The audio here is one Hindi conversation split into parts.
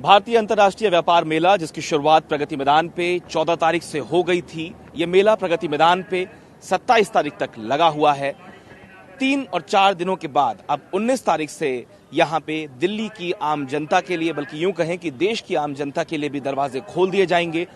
भारतीय अंतर्राष्ट्रीय व्यापार मेला, जिसकी शुरुआत प्रगति मैदान पे 14 तारीख से हो गई थी। ये मेला प्रगति मैदान पे 27 तारीख तक लगा हुआ है। 3 और 4 दिनों के बाद अब 19 तारीख से यहाँ पे दिल्ली की आम जनता के लिए, बल्कि यूं कहें कि देश की आम जनता के लिए भी दरवाजे खोल दिए जाएंगे।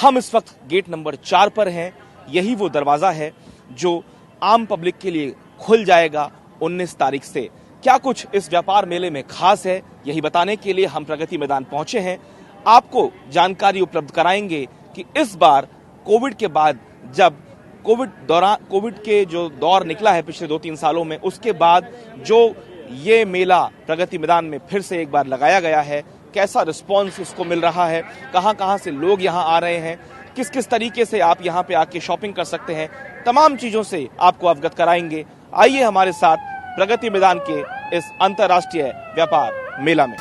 हम इस वक्त गेट नंबर 4 पर हैं। यही वो दरवाजा है जो आम पब्लिक के लिए खुल जाएगा 19 तारीख से। क्या कुछ इस व्यापार मेले में खास है, यही बताने के लिए हम प्रगति मैदान पहुंचे हैं। आपको जानकारी उपलब्ध कराएंगे कि इस बार कोविड के बाद, जब कोविड के जो दौर निकला है पिछले 2-3 सालों में, उसके बाद जो ये मेला प्रगति मैदान में फिर से एक बार लगाया गया है, कैसा रिस्पांस इसको मिल रहा है, कहां से लोग यहां आ रहे हैं, किस किस तरीके से आप यहां पे आके शॉपिंग कर सकते हैं, तमाम चीजों से आपको अवगत कराएंगे। आइए हमारे साथ प्रगति मैदान के इस अंतर्राष्ट्रीय व्यापार मेला में।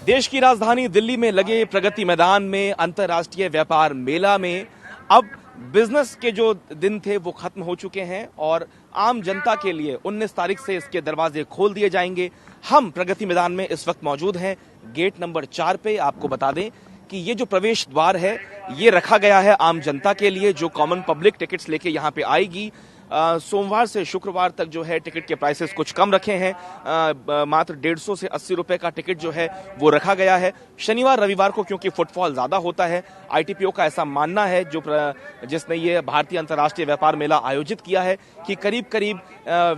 देश की राजधानी दिल्ली में लगे प्रगति मैदान में अंतर्राष्ट्रीय व्यापार मेला में अब बिजनेस के जो दिन थे वो खत्म हो चुके हैं और आम जनता के लिए 19 तारीख से इसके दरवाजे खोल दिए जाएंगे। हम प्रगति मैदान में इस वक्त मौजूद हैं गेट नंबर 4 पे। आपको बता दें कि ये जो प्रवेश द्वार है ये रखा गया है आम जनता के लिए, जो कॉमन पब्लिक टिकट्स लेके यहाँ पे आएगी। सोमवार से शुक्रवार तक जो है टिकट के प्राइसेस कुछ कम रखे हैं। मात्र 150 से 80 रुपए का टिकट जो है वो रखा गया है। शनिवार रविवार को क्योंकि फुटफॉल ज्यादा होता है, आईटीपीओ का ऐसा मानना है, जिसने ये भारतीय अंतर्राष्ट्रीय व्यापार मेला आयोजित किया है, कि करीब करीब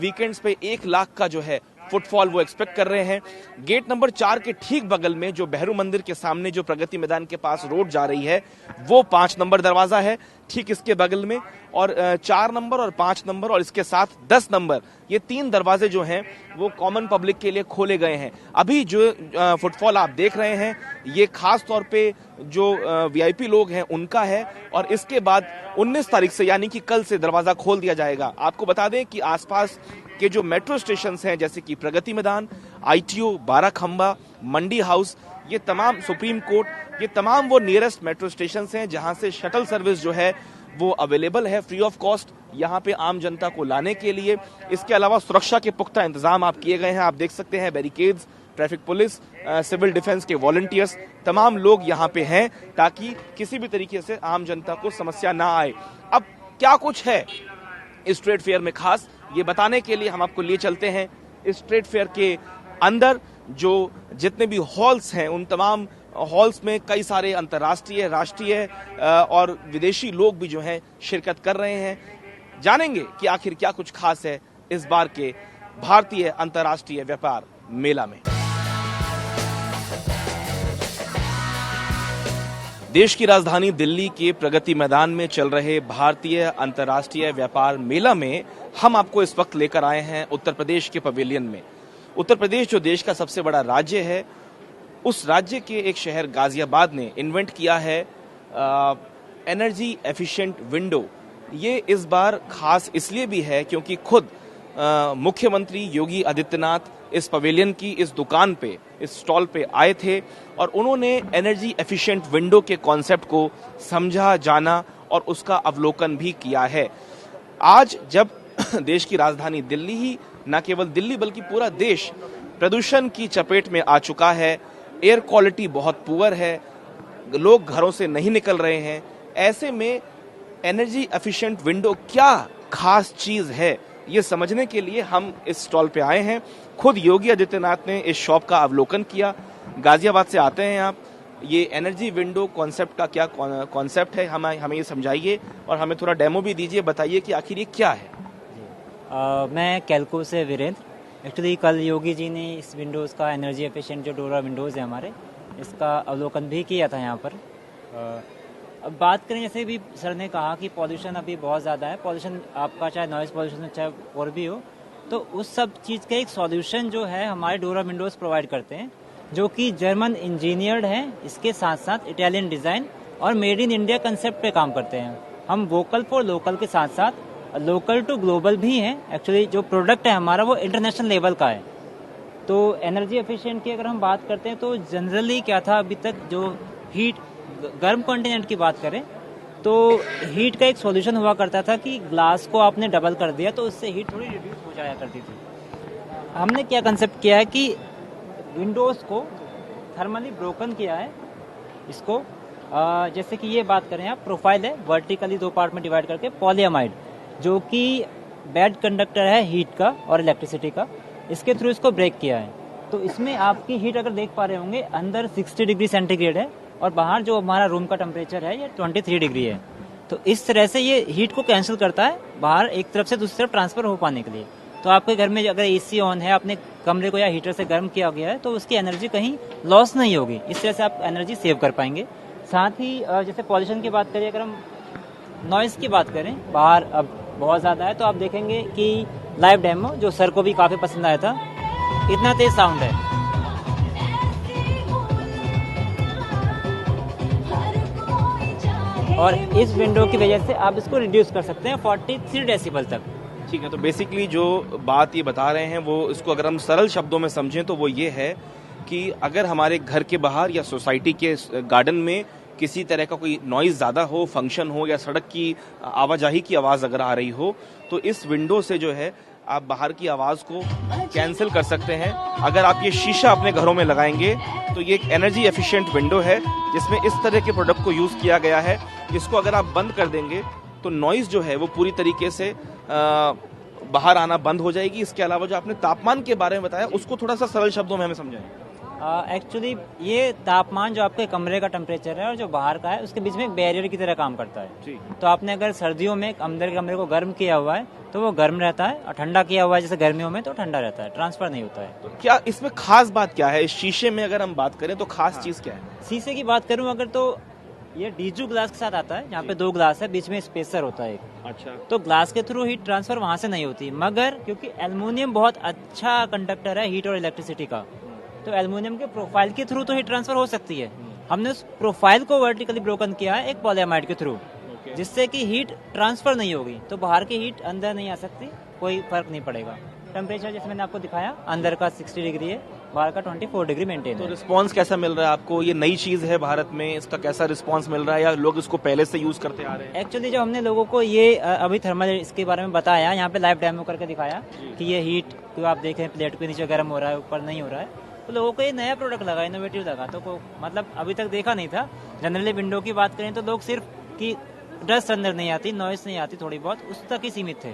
वीकेंड्स पे 1 लाख का जो है फुटफॉल वो एक्सपेक्ट कर रहे हैं। गेट नंबर 4 के ठीक बगल में, जो बेहरू मंदिर के सामने जो प्रगति मैदान के पास रोड जा रही है, वो 5 नंबर दरवाजा है ठीक इसके बगल में, और 4 नंबर और 5 नंबर और इसके साथ 10 नंबर, ये 3 दरवाजे जो हैं वो कॉमन पब्लिक के लिए खोले गए हैं। अभी जो फुटफॉल आप देख रहे हैं ये खास तौर पे जो वीआईपी लोग हैं उनका है, और इसके बाद 19 तारीख से यानी कि कल से दरवाजा खोल दिया जाएगा। आपको बता दें कि आसपास के जो मेट्रो स्टेशन हैं, जैसे कि प्रगति मैदान, आईटीओ, बाराखंबा, मंडी हाउस, ये तमाम, सुप्रीम कोर्ट, ये तमाम वो नियरेस्ट मेट्रो स्टेशन हैं जहां से शटल सर्विस जो है वो अवेलेबल है फ्री ऑफ कॉस्ट यहाँ पे आम जनता को लाने के लिए। इसके अलावा सुरक्षा के पुख्ता इंतजाम आप किए गए हैं। आप देख सकते हैं barricades, traffic police, civil defence के वॉलंटियर्स, तमाम लोग यहाँ पे हैं ताकि किसी भी तरीके से आम जनता को समस्या ना आए। अब क्या कुछ है इस ट्रेड फेयर में खास, ये बताने के लिए हम आपको लिए चलते हैं इस ट्रेड फेयर के अंदर। जो जितने भी हॉल्स हैं उन तमाम हॉल्स में कई सारे अंतर्राष्ट्रीय, राष्ट्रीय और विदेशी लोग भी जो हैं शिरकत कर रहे हैं। जानेंगे कि आखिर क्या कुछ खास है इस बार के भारतीय अंतर्राष्ट्रीय व्यापार मेला में। देश की राजधानी दिल्ली के प्रगति मैदान में चल रहे भारतीय अंतर्राष्ट्रीय व्यापार मेला में हम आपको इस वक्त लेकर आए हैं उत्तर प्रदेश के पवेलियन में। उत्तर प्रदेश जो देश का सबसे बड़ा राज्य है, उस राज्य के एक शहर गाजियाबाद ने इन्वेंट किया है एनर्जी एफिशिएंट विंडो। ये इस बार खास इसलिए भी है क्योंकि खुद मुख्यमंत्री योगी आदित्यनाथ इस पवेलियन की इस दुकान पे, इस स्टॉल पे आए थे और उन्होंने एनर्जी एफिशिएंट विंडो के कॉन्सेप्ट को समझा, जाना और उसका अवलोकन भी किया है। आज जब देश की राजधानी दिल्ली ही, न केवल दिल्ली बल्कि पूरा देश प्रदूषण की चपेट में आ चुका है, एयर क्वालिटी बहुत पुअर है, लोग घरों से नहीं निकल रहे हैं, ऐसे में एनर्जी एफिशिएंट विंडो क्या खास चीज है, ये समझने के लिए हम इस स्टॉल पे आए हैं। खुद योगी आदित्यनाथ ने इस शॉप का अवलोकन किया। गाजियाबाद से आते हैं आप, ये एनर्जी विंडो कॉन्सेप्ट का क्या कॉन्सेप्ट है, हमें ये समझाइए और हमें थोड़ा डेमो भी दीजिए, बताइए कि आखिर ये क्या है। मैं कैलको से वीरेंद्र। एक्चुअली कल योगी जी ने इस विंडोज़ का, एनर्जी एफिशिएंट जो डोरा विंडोज़ है हमारे, इसका अवलोकन भी किया था यहाँ पर। अब बात करें, जैसे भी सर ने कहा कि पॉल्यूशन अभी बहुत ज़्यादा है, पॉल्यूशन आपका चाहे नॉइज़ पॉल्यूशन चाहे और भी हो, तो उस सब चीज़ का एक सॉल्यूशन जो है हमारे डोरा विंडोज़ प्रोवाइड करते हैं, जो कि जर्मन इंजीनियर्ड है, इसके साथ साथ इटालियन डिज़ाइन और मेड इन इंडिया कंसेप्ट पे काम करते हैं। हम वोकल फॉर लोकल के साथ साथ लोकल टू ग्लोबल भी हैं। एक्चुअली जो प्रोडक्ट है हमारा वो इंटरनेशनल लेवल का है। तो एनर्जी एफिशिएंट की अगर हम बात करते हैं तो जनरली क्या था, अभी तक जो हीट, गर्म कॉन्टिनेंट की बात करें तो हीट का एक सॉल्यूशन हुआ करता था कि ग्लास को आपने डबल कर दिया तो उससे हीट थोड़ी रिड्यूस हो जाया करती थी। हमने क्या कंसेप्ट किया है कि विंडोज़ को थर्मली ब्रोकन किया है इसको। जैसे कि ये बात करें आप, प्रोफाइल है वर्टिकली 2 पार्ट में डिवाइड करके, पॉलीअमाइड जो कि बैड कंडक्टर है हीट का और इलेक्ट्रिसिटी का, इसके थ्रू इसको ब्रेक किया है। तो इसमें आपकी हीट अगर देख पा रहे होंगे, अंदर 60 डिग्री सेंटीग्रेड है और बाहर जो हमारा रूम का टेम्परेचर है ये 23 डिग्री है। तो इस तरह से ये हीट को कैंसिल करता है बाहर एक तरफ से दूसरी तरफ ट्रांसफर हो पाने के लिए। तो आपके घर में अगर एसी ऑन है, अपने कमरे को या हीटर से गर्म किया गया है, तो उसकी एनर्जी कहीं लॉस नहीं होगी। इस तरह से आप एनर्जी सेव कर पाएंगे। साथ ही जैसे पॉल्यूशन की बात करें, अगर हम नॉइज़ की बात करें, बाहर अब बहुत ज़्यादा है, तो आप देखेंगे कि लाइव डेमो जो सर को भी काफ़ी पसंद आया था, इतना तेज साउंड है। और इस विंडो की वजह से आप इसको रिड्यूस कर सकते हैं 43 डेसिबल तक। ठीक है, तो बेसिकली जो बात ये बता रहे हैं वो, इसको अगर हम सरल शब्दों में समझें तो वो ये है कि अगर हमारे घर के बाहर या सोसाइटी के गार्डन में किसी तरह का कोई नॉइज़ ज़्यादा हो, फंक्शन हो, या सड़क की आवाजाही की आवाज़ अगर आ रही हो, तो इस विंडो से जो है आप बाहर की आवाज़ को कैंसिल कर सकते हैं। अगर आप ये शीशा अपने घरों में लगाएंगे तो ये एक एनर्जी एफिशिएंट विंडो है जिसमें इस तरह के प्रोडक्ट को यूज़ किया गया है। इसको अगर आप बंद कर देंगे तो नॉइज़ जो है वो पूरी तरीके से बाहर आना बंद हो जाएगी। इसके अलावा जो आपने तापमान के बारे में बताया, उसको थोड़ा सा सरल शब्दों में हमें समझाएं। एक्चुअली ये तापमान जो आपके कमरे का टेम्परेचर है और जो बाहर का है, उसके बीच में एक बैरियर की तरह काम करता है जी। तो आपने अगर सर्दियों में अंदर के कमरे को गर्म किया हुआ है तो वो गर्म रहता है, और ठंडा किया हुआ है जैसे गर्मियों में तो ठंडा रहता है, ट्रांसफर नहीं होता है। तो क्या इसमें खास बात क्या है? इस शीशे में अगर हम बात करें तो खास चीज़ क्या है? शीशे की बात करूँ अगर, तो ये डीजू ग्लास के साथ आता है, यहाँ पे 2 ग्लास है, बीच में स्पेसर होता है एक। अच्छा। तो ग्लास के थ्रू हीट ट्रांसफर वहां से नहीं होती, मगर क्योंकि एल्युमिनियम बहुत अच्छा कंडक्टर है हीट और इलेक्ट्रिसिटी का, तो एल्युमिनियम के प्रोफाइल के थ्रू तो हीट ट्रांसफर हो सकती है। हमने उस प्रोफाइल को वर्टिकली ब्रोकन किया है एक पॉलीअमाइड के थ्रू, जिससे कि हीट ट्रांसफर नहीं होगी, तो बाहर की हीट अंदर नहीं आ सकती, कोई फर्क नहीं पड़ेगा। टेम्परेचर जैसे मैंने आपको दिखाया, अंदर का 60 डिग्री है, बाहर का 24 डिग्री मेंटेन है। तो रिस्पांस कैसा मिल रहा है आपको? ये नई चीज़ है भारत में, इसका कैसा रिस्पांस मिल रहा है, या लोग इसको पहले से यूज़ करते आ रहे हैं? एक्चुअली जब हमने लोगों को ये अभी थर्मल इसके बारे में बताया, यहाँ पे लाइव डेमो करके दिखाया कि ये हीट को आप देखें प्लेट के नीचे गर्म हो रहा है, ऊपर नहीं हो रहा है, तो लोगों को ये नया प्रोडक्ट लगा, इनोवेटिव लगा, तो मतलब अभी तक देखा नहीं था। जनरली विंडो की बात करें तो लोग सिर्फ कि डस्ट अंदर नहीं आती, नॉइस नहीं आती थोड़ी बहुत, उस तक ही सीमित थे।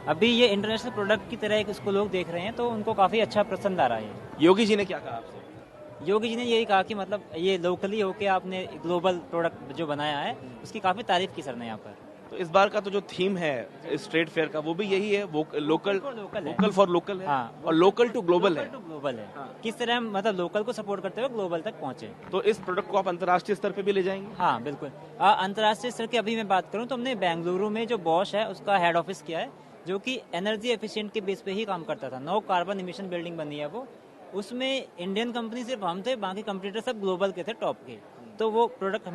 अभी ये इंटरनेशनल प्रोडक्ट की तरह इसको लोग देख रहे हैं, तो उनको काफ़ी अच्छा पसंद आ रहा है। योगी जी ने क्या कहा आपसे? योगी जी ने यही कहा कि मतलब ये लोकली होके आपने ग्लोबल प्रोडक्ट जो बनाया है, उसकी काफ़ी तारीफ की सर ने यहाँ पर। तो इस बार का तो जो थीम है इस ट्रेड फेयर का, वो भी यही है, लोकल फॉर लोकल है। हाँ, और लोकल टू ग्लोबल है। हाँ। किस तरह हम मतलब लोकल को सपोर्ट करते हुए ग्लोबल तक पहुंचे। तो इस प्रोडक्ट को आप अंतर्राष्ट्रीय स्तर पे भी ले जाएंगे? हाँ बिल्कुल। अंतर्राष्ट्रीय स्तर की अभी मैं बात करूँ तो हमने बेंगलुरु में जो बॉश है उसका हेड ऑफिस किया है, जो कि एनर्जी एफिशिएंट के बेस पे ही काम करता था। 9 कार्बन इमिशन बिल्डिंग बनी है वो, उसमें इंडियन कंपनी सिर्फ हम थे, बाकी कंप्यूटर सब ग्लोबल के थे, टॉप के। तो वो प्रोडक्ट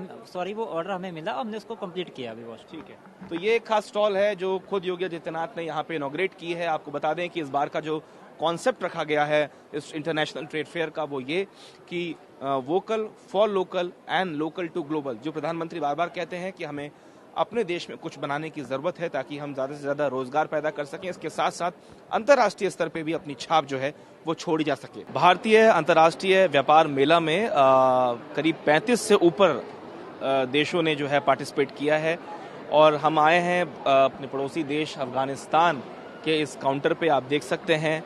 वो ऑर्डर हमें मिला और हमने उसको कंप्लीट किया अभी। बॉस ठीक है। तो ये एक खास स्टॉल है जो खुद योगी आदित्यनाथ ने यहाँ पे इनॉग्रेट की है। आपको बता दें कि इस बार का जो कॉन्सेप्ट रखा गया है इस इंटरनेशनल ट्रेड फेयर का, वो ये कि vocal for local and local to global. जो प्रधानमंत्री बार बार कहते हैं कि हमें अपने देश में कुछ बनाने की ज़रूरत है ताकि हम ज़्यादा से ज़्यादा रोजगार पैदा कर सकें, इसके साथ साथ अंतर्राष्ट्रीय स्तर पे भी अपनी छाप जो है वो छोड़ी जा सके। भारतीय अंतर्राष्ट्रीय व्यापार मेला में करीब 35 से ऊपर देशों ने जो है पार्टिसिपेट किया है, और हम आए हैं अपने पड़ोसी देश अफगानिस्तान के इस काउंटर पे। आप देख सकते हैं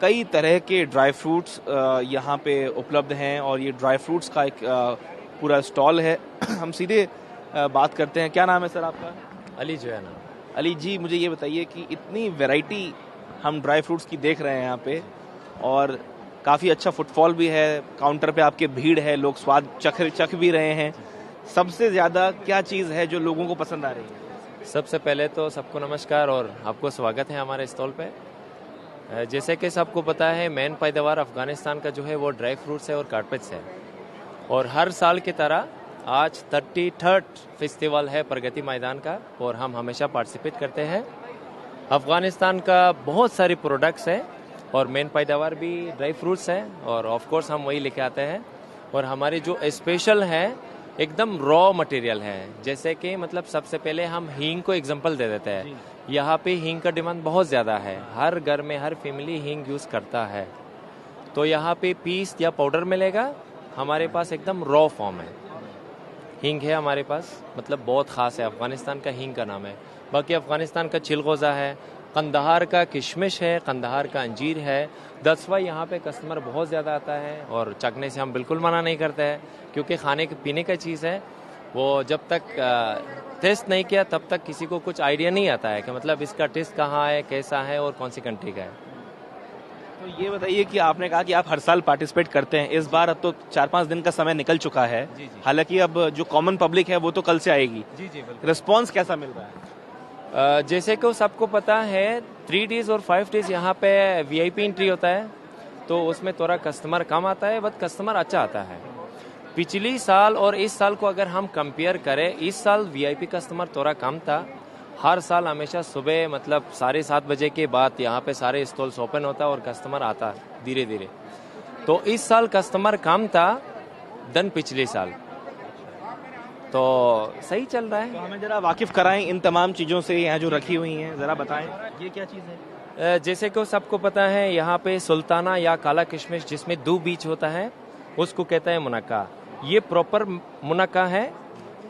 कई तरह के ड्राई फ्रूट्स यहाँ पे उपलब्ध हैं, और ये ड्राई फ्रूट्स का एक पूरा स्टॉल है। हम सीधे बात करते हैं। क्या नाम है सर आपका? अली जो है ना। अली जी, मुझे ये बताइए कि इतनी वैरायटी हम ड्राई फ्रूट्स की देख रहे हैं यहाँ पे, और काफ़ी अच्छा फुटफॉल भी है, काउंटर पे आपके भीड़ है, लोग स्वाद चख भी रहे हैं। सबसे ज़्यादा क्या चीज़ है जो लोगों को पसंद आ रही है? सबसे पहले तो सबको नमस्कार और आपको स्वागत है हमारे स्टॉल पे। जैसे कि सबको पता है, मेन पैदावार अफगानिस्तान का जो है वो ड्राई फ्रूट्स है और कारपेट्स है, और हर साल की तरह आज 33rd फेस्टिवल है प्रगति मैदान का, और हम हमेशा पार्टिसिपेट करते हैं। अफगानिस्तान का बहुत सारी प्रोडक्ट्स हैं और मेन पैदावार भी ड्राई फ्रूट्स है, और ऑफ कोर्स हम वही लेके आते हैं। और हमारी जो स्पेशल है एकदम रॉ मटेरियल है। जैसे कि मतलब सबसे पहले हम हींग को एग्जांपल दे देते हैं। यहाँ पे हींग का डिमांड बहुत ज़्यादा है, हर घर में हर फैमिली हींग यूज़ करता है। तो यहाँ पे पीस या पाउडर मिलेगा, हमारे पास एकदम रॉ फॉर्म है। हींग है हमारे पास, मतलब बहुत ख़ास है, अफ़गानिस्तान का हींग का नाम है। बाकी अफ़गानिस्तान का चिलगोज़ा है, कंदहार का किशमिश है, कंदहार का अंजीर है। दैट्स वाई यहाँ पे कस्टमर बहुत ज़्यादा आता है और चखने से हम बिल्कुल मना नहीं करते हैं, क्योंकि खाने पीने का चीज़ है, वो जब तक टेस्ट नहीं किया तब तक किसी को कुछ आइडिया नहीं आता है कि मतलब इसका टेस्ट कहाँ है, कैसा है और कौन सी कंट्री का है। तो ये बताइए कि आपने कहा कि आप हर साल पार्टिसिपेट करते हैं, इस बार अब तो 4-5 दिन का समय निकल चुका है, हालांकि अब जो कॉमन पब्लिक है वो तो कल से आएगी। रिस्पॉन्स कैसा मिल रहा है? जैसे कि सबको पता है 3 डेज और 5 डेज यहाँ पे VIP एंट्री होता है, तो उसमें थोड़ा कस्टमर कम आता है, बट कस्टमर अच्छा आता है। पिछली साल और इस साल को अगर हम कंपेयर करें, इस साल VIP कस्टमर थोड़ा कम था। हर साल हमेशा सुबह मतलब 7:30 बजे के बाद यहाँ पे सारे स्टॉल्स ओपन होता और कस्टमर आता धीरे धीरे। तो इस साल कस्टमर कम था देन पिछले साल, तो सही चल रहा है। तो हमें जरा वाकिफ कराएं इन तमाम चीज़ों से यहाँ जो रखी हुई हैं, जरा बताएं ये क्या चीज़ है? जैसे कि सबको पता है यहाँ पे सुल्ताना या काला किशमिश जिसमें 2 बीज होता है, उसको कहता है मुनक्का। ये प्रॉपर मुनक्का है।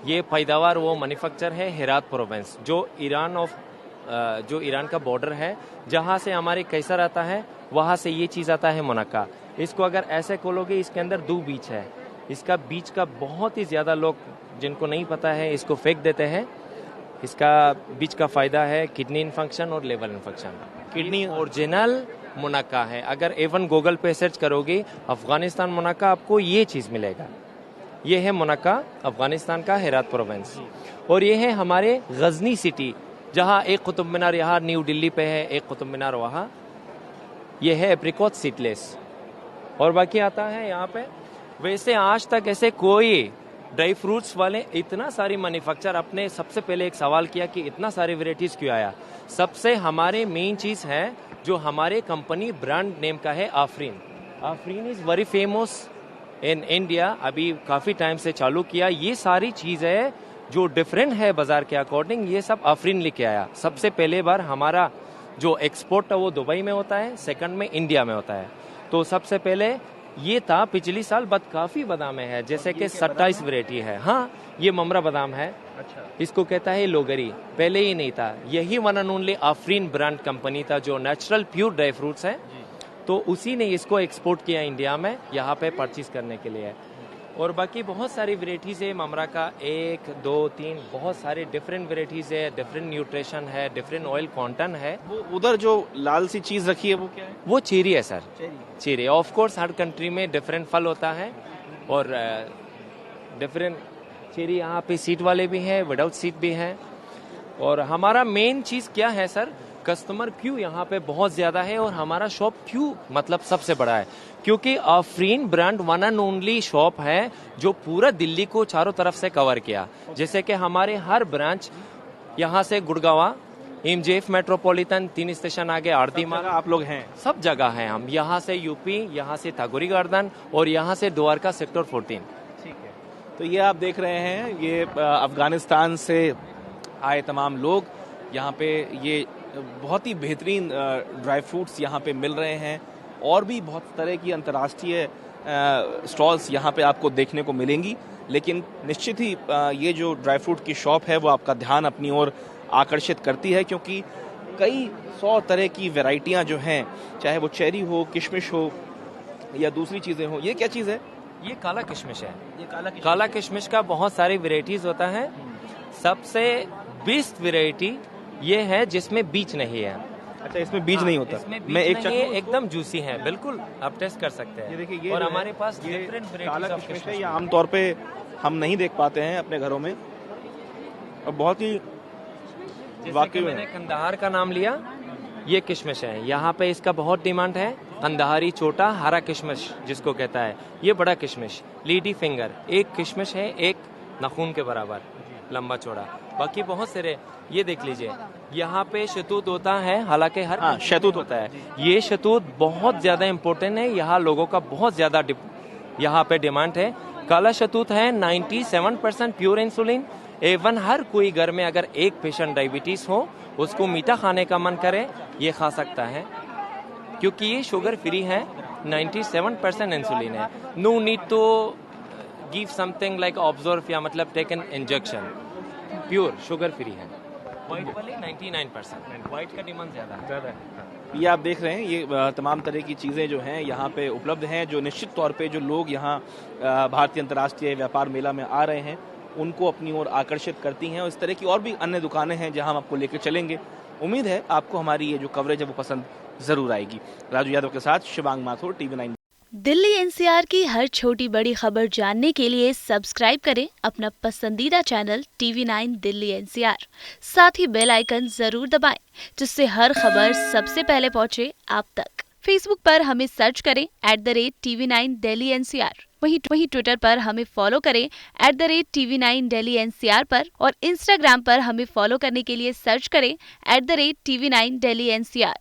ये पैदावार वो मैन्युफैक्चर है हेरात प्रोविंस, जो ईरान का बॉर्डर है, जहाँ से हमारे कैसर आता है, वहाँ से ये चीज़ आता है मुनक्का। इसको अगर ऐसे खोलोगे, इसके अंदर 2 बीज है। इसका बीज का बहुत ही ज़्यादा लोग जिनको नहीं पता है इसको फेंक देते हैं। इसका बीज का फ़ायदा है किडनी इन्फेक्शन और लिवर इन्फेक्शन। किडनी ओरिजिनल मुनक्का है। अगर A1 गूगल पे सर्च करोगे अफ़गानिस्तान मुनक्का, आपको ये चीज़ मिलेगा। ये है मुनक्का अफ़गानिस्तान का हेरात प्रोविंस, और ये है हमारे गजनी सिटी, जहाँ एक कुतुब मीनार यहाँ न्यू दिल्ली पे है, एक कुतुब मीनार वहाँ। ये है एप्रिकॉट सीडलेस, और बाकी आता है यहाँ पे। वैसे आज तक ऐसे कोई ड्राई फ्रूट्स वाले इतना सारी मैन्युफैक्चर, आपने सबसे पहले एक सवाल किया कि इतना सारी वेराइटीज़ क्यों आया। सबसे हमारे मेन चीज़ है जो हमारे कंपनी ब्रांड नेम का है Afreen. Afreen is very famous in India, अभी काफ़ी टाइम से चालू किया। ये सारी चीज़ें जो डिफरेंट है बाज़ार के अकॉर्डिंग, ये सब आफरीन लेके आया। सबसे पहले बार हमारा जो एक्सपोर्ट है वो दुबई में होता है, सेकंड में इंडिया में होता है। तो सबसे पहले ये था पिछली साल, बट काफ़ी बादाम है, जैसे कि 27 वैरायटी है। हाँ, ये ममरा बादाम है। अच्छा। इसको कहता है लोगरी, पहले ही नहीं था। यही one and only Afreen brand company था जो नेचुरल प्योर ड्राई फ्रूट्स है, तो उसी ने इसको एक्सपोर्ट किया इंडिया में, यहाँ पे परचेज करने के लिए। और बाकी बहुत सारी वेराइटीज़ है ममरा का, 1, 2, 3 बहुत सारे डिफरेंट वेराइटीज़ है, डिफरेंट न्यूट्रिशन है, डिफरेंट ऑयल कंटेंट है। वो उधर जो लाल सी चीज़ रखी है वो क्या है? वो चेरी है sir, cherry. Of course her country में डिफरेंट फल होता है, और डिफरेंट चेरी यहाँ पे सीड वाले भी हैं, विदाउट सीड भी हैं। और हमारा मेन चीज़ क्या है सर, कस्टमर क्यों यहाँ पे बहुत ज़्यादा है और हमारा शॉप क्यों मतलब सबसे बड़ा है, क्योंकि Afreen brand one and only shop है जो पूरा दिल्ली को चारों तरफ से कवर किया। जैसे कि हमारे हर ब्रांच यहाँ से गुड़गांव, MJF मेट्रोपॉलिटन, 3 स्टेशन आगे आरती मार्ग, आप लोग हैं सब जगह हैं हम। यहाँ से यूपी, यहाँ से तागोरी गार्डन, और यहाँ से द्वारका सेक्टर 14। ठीक है, तो ये आप देख रहे हैं, ये अफगानिस्तान से आए तमाम लोग यहाँ पे, ये बहुत ही बेहतरीन ड्राई फ्रूट्स यहाँ पे मिल रहे हैं, और भी बहुत तरह की अंतर्राष्ट्रीय स्टॉल्स यहाँ पे आपको देखने को मिलेंगी। लेकिन निश्चित ही ये जो ड्राई फ्रूट की शॉप है वो आपका ध्यान अपनी ओर आकर्षित करती है, क्योंकि कई 100 तरह की वैरायटियाँ जो हैं, चाहे वो चेरी हो, किशमिश हो या दूसरी चीज़ें हो। ये क्या चीज़ है? ये काला किशमिश है। ये काला किशमिश का बहुत सारी वेराइटीज़ होता है। सबसे बेस्ट वेराइटी ये है जिसमें बीज नहीं है। अच्छा, इसमें बीज नहीं होता? इसमें बीज नहीं है, एकदम जूसी है, बिल्कुल आप टेस्ट कर सकते हैं। ये देखिए, ये और हमारे पास ये डिफरेंट काला किशमिश है, ये आमतौर पे हम नहीं देख पाते हैं अपने घरों में, और बहुत ही वाकई में मैंने कंदहार का नाम लिया, ये किशमिश है। यहाँ पे इसका बहुत डिमांड है। कंदहारी छोटा हरा किशमिश जिसको कहता है, ये बड़ा किशमिश लीडी फिंगर, एक किशमिश है एक नाखून के बराबर लंबा चौड़ा। बाकी बहुत सारे, ये देख लीजिए, यहाँ पे शतूत होता है, हालांकि हर शतूत होता है। ये शतूत बहुत ज्यादा इम्पोर्टेंट है, यहाँ लोगों का बहुत ज्यादा यहाँ पे डिमांड है। काला शतूत है 97% प्योर इंसुलिन। एवन हर कोई घर में अगर एक पेशेंट डायबिटीज हो, उसको मीठा खाने का मन करे, ये खा सकता है, क्योंकि ये शुगर फ्री है, 97% इंसुलिन है। No need to give something like observe या मतलब take an injection, pure sugar free है। व्हाइट वाले 99%, व्हाइट का डिमांड ज्यादा है। ये आप देख रहे हैं, ये तमाम तरह की चीज़ें जो हैं यहाँ पे उपलब्ध हैं, जो निश्चित तौर पे जो लोग यहाँ भारतीय अंतर्राष्ट्रीय व्यापार मेला में आ रहे हैं उनको अपनी ओर आकर्षित करती हैं। और इस तरह की और भी अन्य दुकानें हैं जहाँ हम आपको लेकर चलेंगे। उम्मीद है आपको हमारी ये जो कवरेज है वो पसंद जरूर आएगी। राजू यादव के साथ शिवांग माथुर, TV9। दिल्ली एनसीआर की हर छोटी बड़ी खबर जानने के लिए सब्सक्राइब करें अपना पसंदीदा चैनल TV9 दिल्ली एनसीआर। साथ ही बेल आइकन जरूर दबाएं, जिससे हर खबर सबसे पहले पहुंचे आप तक। फेसबुक पर हमें सर्च करें @TV9 दिल्ली एनसीआर। वहीं ट्विटर पर हमें फॉलो करें @TV9 दिल्ली एनसीआर पर, और इंस्टाग्राम पर हमें फॉलो करने के लिए सर्च करें @TV9 दिल्ली एनसीआर।